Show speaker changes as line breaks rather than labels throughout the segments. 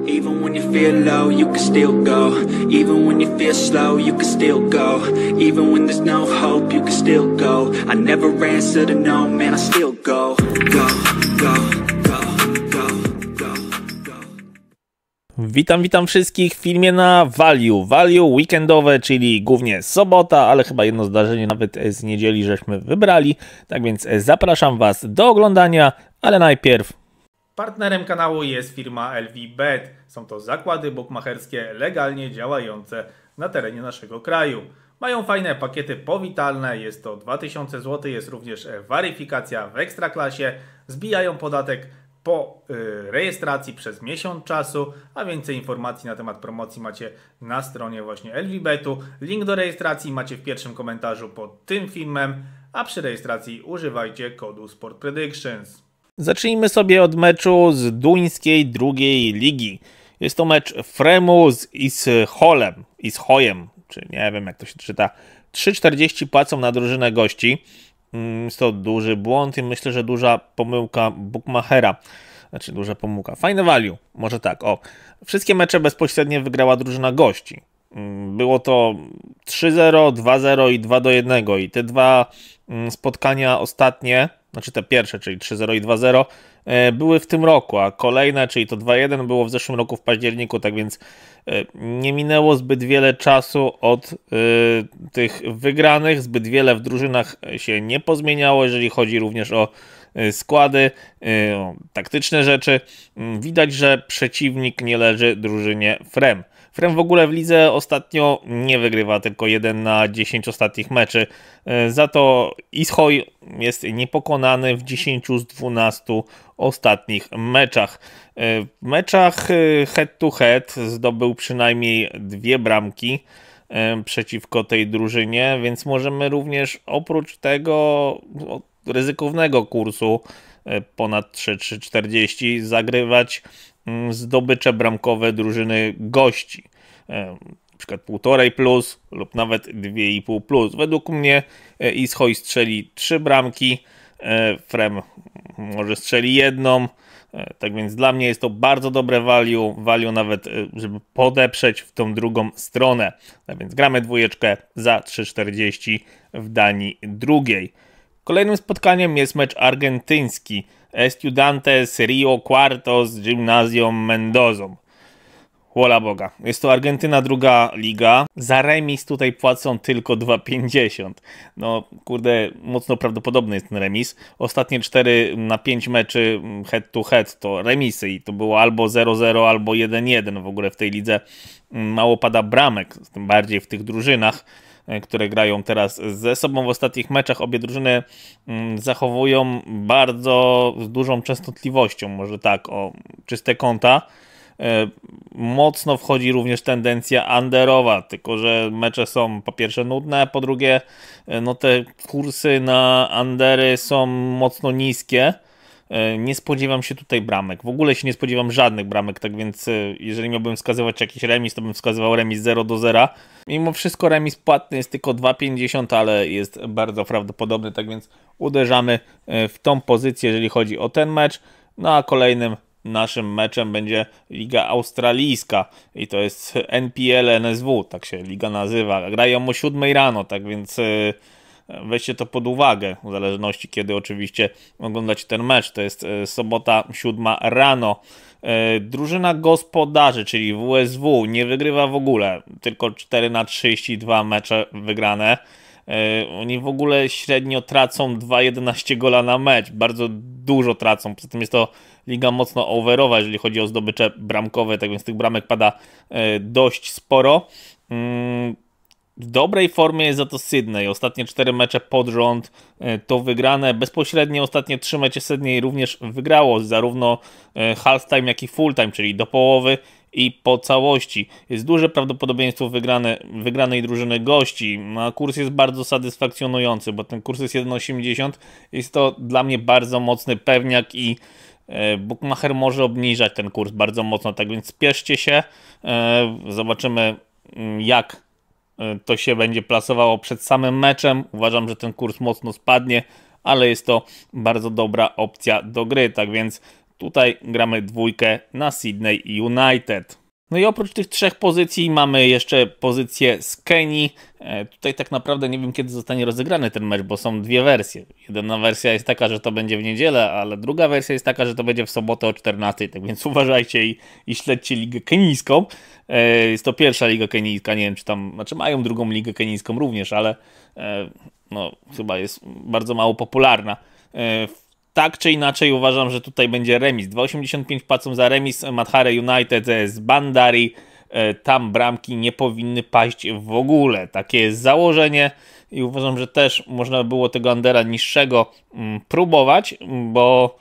Even when you feel low, you can still go. Even when you feel slow, you can still go. Even when there's no hope, you can still go. I never answer to no, man, I still go. Go, go, go, go, go, go.
Witam wszystkich w filmie na Value weekendowe, czyli głównie sobota, ale chyba jedno zdarzenie nawet z niedzieli żeśmy wybrali. Tak więc zapraszam Was do oglądania, ale najpierw...
Partnerem kanału jest firma LVBet. Są to zakłady bukmacherskie legalnie działające na terenie naszego kraju. Mają fajne pakiety powitalne, jest to 2000 zł, jest również weryfikacja w Ekstraklasie. Zbijają podatek po rejestracji przez miesiąc czasu, a więcej informacji na temat promocji macie na stronie właśnie LVBetu. Link do rejestracji macie w pierwszym komentarzu pod tym filmem, a przy rejestracji używajcie kodu SportPredictions.
Zacznijmy sobie od meczu z duńskiej drugiej ligi. Jest to mecz Fremu z Ishojem, czy nie wiem jak to się czyta. 3,40 płacą na drużynę gości. Jest to duży błąd i myślę, że duża pomyłka bookmachera. Znaczy duża pomyłka. Fajne value, może tak. O, wszystkie mecze bezpośrednio wygrała drużyna gości. Było to 3-0, 2-0 i 2-1. I te dwa spotkania ostatnie, znaczy te pierwsze, czyli 3-0 i 2-0, były w tym roku, a kolejne, czyli to 2-1 było w zeszłym roku w październiku, tak więc nie minęło zbyt wiele czasu od tych wygranych, zbyt wiele w drużynach się nie pozmieniało, jeżeli chodzi również o składy, taktyczne rzeczy. Widać, że przeciwnik nie leży drużynie Frem. Frem w ogóle w lidze ostatnio nie wygrywa, tylko 1 na 10 ostatnich meczy. Za to Ishoj jest niepokonany w 10 z 12 ostatnich meczach. W meczach head to head zdobył przynajmniej 2 bramki przeciwko tej drużynie, więc możemy również oprócz tego ryzykownego kursu ponad 3,40 zagrywać zdobycze bramkowe drużyny gości. Na przykład 1,5 plus lub nawet 2,5 plus. Według mnie Ishoj strzeli 3 bramki, Frem może strzeli 1. Tak więc dla mnie jest to bardzo dobre value nawet, żeby podeprzeć w tą drugą stronę. Tak więc gramy dwójeczkę za 3,40 w Danii drugiej. Kolejnym spotkaniem jest mecz argentyński. Estudiantes Rio Cuarto z Gimnazją Mendozą. Wola Boga. Jest to Argentyna druga liga. Za remis tutaj płacą tylko 2,50. No kurde, mocno prawdopodobny jest ten remis. Ostatnie 4 na 5 meczy head to head to remisy i to było albo 0-0, albo 1-1. W ogóle w tej lidze mało pada bramek, tym bardziej w tych drużynach, które grają teraz ze sobą w ostatnich meczach. Obie drużyny zachowują bardzo z dużą częstotliwością, może tak, o czyste konta. Mocno wchodzi również tendencja underowa, tylko że mecze są po pierwsze nudne, a po drugie no te kursy na undery są mocno niskie. Nie spodziewam się tutaj bramek. W ogóle się nie spodziewam żadnych bramek, tak więc jeżeli miałbym wskazywać jakiś remis, to bym wskazywał remis 0-0. Mimo wszystko remis płatny jest tylko 2,50, ale jest bardzo prawdopodobny, tak więc uderzamy w tą pozycję, jeżeli chodzi o ten mecz. No a kolejnym naszym meczem będzie Liga Australijska i to jest NPL NSW, tak się liga nazywa. Grają o 7 rano, tak więc weźcie to pod uwagę, w zależności kiedy oczywiście oglądacie ten mecz. To jest sobota 7 rano. Drużyna gospodarzy, czyli WSW, nie wygrywa w ogóle, tylko 4 na 32 mecze wygrane. Oni w ogóle średnio tracą 2,11 gola na mecz, bardzo dużo tracą, poza tym jest to liga mocno overowa, jeżeli chodzi o zdobycze bramkowe, tak więc tych bramek pada dość sporo. W dobrej formie jest za to Sydney. Ostatnie 4 mecze pod rząd to wygrane. Bezpośrednio ostatnie 3 mecze Sydney również wygrało, zarówno halftime, jak i fulltime, czyli do połowy i po całości. Jest duże prawdopodobieństwo wygranej drużyny gości. A kurs jest bardzo satysfakcjonujący, bo ten kurs jest 1,80. Jest to dla mnie bardzo mocny pewniak i bookmacher może obniżać ten kurs bardzo mocno, tak więc spieszcie się. Zobaczymy jak to się będzie plasowało przed samym meczem. Uważam, że ten kurs mocno spadnie, ale jest to bardzo dobra opcja do gry, tak więc Tutaj gramy dwójkę na Sydney United. No i oprócz tych 3 pozycji mamy jeszcze pozycję z Kenii. Tutaj tak naprawdę nie wiem, kiedy zostanie rozegrany ten mecz, bo są 2 wersje. Jedna wersja jest taka, że to będzie w niedzielę, ale druga wersja jest taka, że to będzie w sobotę o 14. Tak więc uważajcie i śledźcie Ligę Kenijską. Jest to pierwsza Liga Kenijska, nie wiem czy tam, znaczy mają drugą Ligę Kenijską również, ale no, chyba jest bardzo mało popularna. Tak czy inaczej uważam, że tutaj będzie remis. 2,85 płacą za remis Madhare United z Bandari. Tam bramki nie powinny paść w ogóle. Takie jest założenie i uważam, że też można było tego undera niższego próbować, bo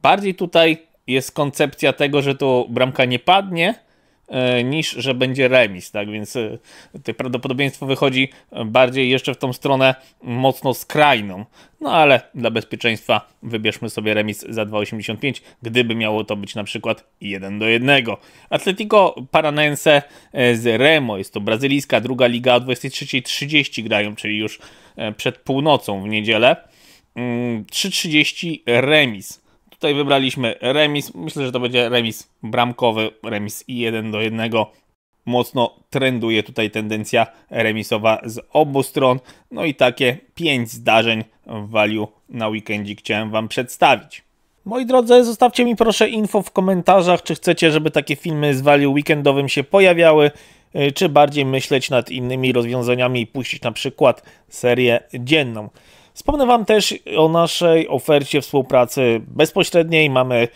bardziej tutaj jest koncepcja tego, że to bramka nie padnie, niż że będzie remis, tak więc tutaj prawdopodobieństwo wychodzi bardziej jeszcze w tą stronę mocno skrajną, no ale dla bezpieczeństwa wybierzmy sobie remis za 2,85, gdyby miało to być na przykład 1-1. Atletico Paranense z Remo, jest to brazylijska druga liga, o 23:30 grają, czyli już przed północą w niedzielę. 3:30 remis. Tutaj wybraliśmy remis, myślę, że to będzie remis bramkowy, remis 1-1. Mocno trenduje tutaj tendencja remisowa z obu stron. No i takie 5 zdarzeń w value na weekendzik chciałem Wam przedstawić. Moi drodzy, zostawcie mi proszę info w komentarzach, czy chcecie, żeby takie filmy z value weekendowym się pojawiały, czy bardziej myśleć nad innymi rozwiązaniami i puścić na przykład serię dzienną. Wspomnę Wam też o naszej ofercie współpracy bezpośredniej. Mamy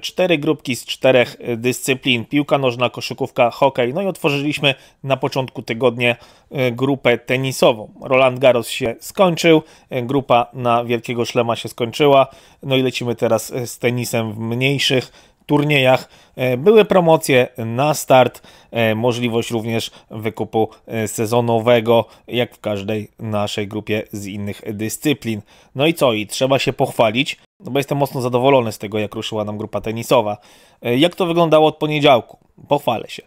4 grupki z 4 dyscyplin: piłka nożna, koszykówka, hokej. No i otworzyliśmy na początku tygodnia grupę tenisową. Roland Garros się skończył, grupa na Wielkiego Szlema się skończyła. No i lecimy teraz z tenisem w mniejszych turniejach. Były promocje na start, możliwość również wykupu sezonowego, jak w każdej naszej grupie z innych dyscyplin. No i co? I trzeba się pochwalić, no bo jestem mocno zadowolony z tego, jak ruszyła nam grupa tenisowa. Jak to wyglądało od poniedziałku? Pochwalę się.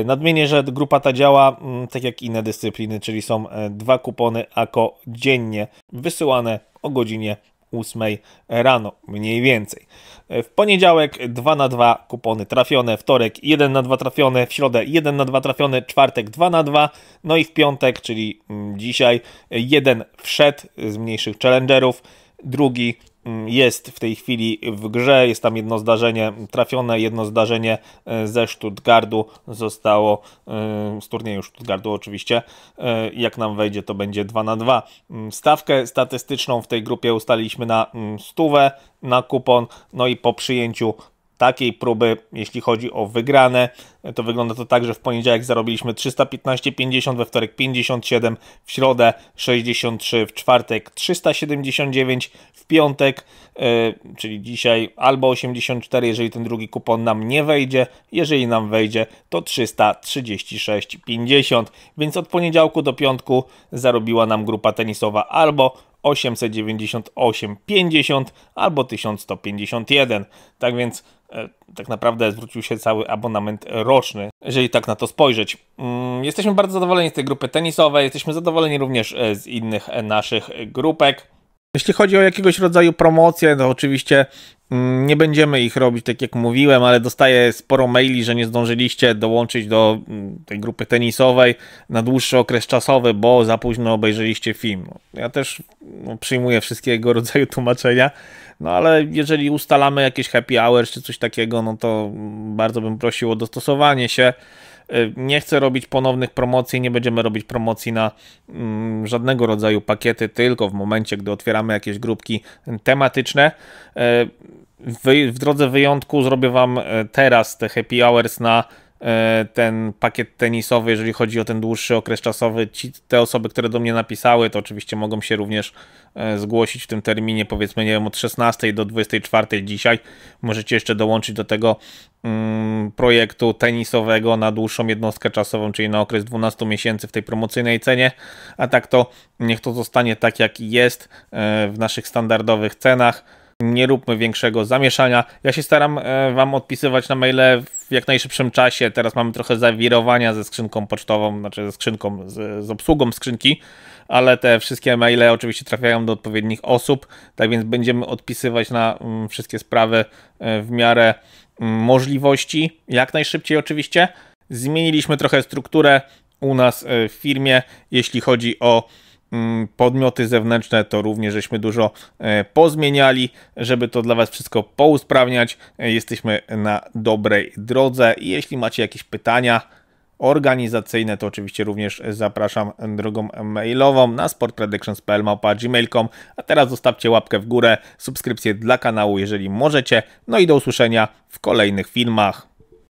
Nadmienię, że grupa ta działa tak jak inne dyscypliny, czyli są 2 kupony AKO dziennie wysyłane o godzinie 8 rano, mniej więcej. W poniedziałek 2x2 kupony trafione, wtorek 1x2 trafione, w środę 1x2 trafione, czwartek 2x2, no i w piątek, czyli dzisiaj, 1 wszedł z mniejszych challengerów, drugi jest w tej chwili w grze, jest tam jedno zdarzenie trafione, jedno zdarzenie ze Stuttgartu zostało, z turnieju Stuttgartu oczywiście, jak nam wejdzie to będzie 2x2. Stawkę statystyczną w tej grupie ustaliliśmy na 100 na kupon, no i po przyjęciu takiej próby, jeśli chodzi o wygrane, to wygląda to tak, że w poniedziałek zarobiliśmy 315,50, we wtorek 57, w środę 63, w czwartek 379, w piątek, czyli dzisiaj albo 84, jeżeli ten drugi kupon nam nie wejdzie, jeżeli nam wejdzie, to 336,50, więc od poniedziałku do piątku zarobiła nam grupa tenisowa albo 898,50 albo 1151. Tak więc tak naprawdę zwrócił się cały abonament roczny, jeżeli tak na to spojrzeć. Jesteśmy bardzo zadowoleni z tej grupy tenisowej, jesteśmy zadowoleni również z innych naszych grupek. Jeśli chodzi o jakiegoś rodzaju promocje, to oczywiście nie będziemy ich robić, tak jak mówiłem, ale dostaję sporo maili, że nie zdążyliście dołączyć do tej grupy tenisowej na dłuższy okres czasowy, bo za późno obejrzeliście film. Ja też przyjmuję wszystkiego rodzaju tłumaczenia, no ale jeżeli ustalamy jakieś happy hours czy coś takiego, no to bardzo bym prosił o dostosowanie się. Nie chcę robić ponownych promocji, nie będziemy robić promocji na żadnego rodzaju pakiety, tylko w momencie, gdy otwieramy jakieś grupki tematyczne. W drodze wyjątku zrobię Wam teraz te happy hours na ten pakiet tenisowy, jeżeli chodzi o ten dłuższy okres czasowy. Te osoby, które do mnie napisały, to oczywiście mogą się również zgłosić w tym terminie, powiedzmy, nie wiem, od 16 do 24 dzisiaj. Możecie jeszcze dołączyć do tego projektu tenisowego na dłuższą jednostkę czasową, czyli na okres 12 miesięcy w tej promocyjnej cenie, a tak to niech to zostanie tak jak jest w naszych standardowych cenach. nie róbmy większego zamieszania. Ja się staram Wam odpisywać na maile w jak najszybszym czasie. Teraz mamy trochę zawirowania ze skrzynką pocztową, znaczy ze skrzynką, z obsługą skrzynki, ale te wszystkie maile oczywiście trafiają do odpowiednich osób, tak więc będziemy odpisywać na wszystkie sprawy w miarę możliwości, jak najszybciej oczywiście. Zmieniliśmy trochę strukturę u nas w firmie, jeśli chodzi o podmioty zewnętrzne, to również żeśmy dużo pozmieniali, żeby to dla Was wszystko pousprawniać. Jesteśmy na dobrej drodze i jeśli macie jakieś pytania organizacyjne, to oczywiście również zapraszam drogą mailową na sportpredictions.pl@gmail.com. A teraz zostawcie łapkę w górę, subskrypcję dla kanału, jeżeli możecie. No i do usłyszenia w kolejnych filmach.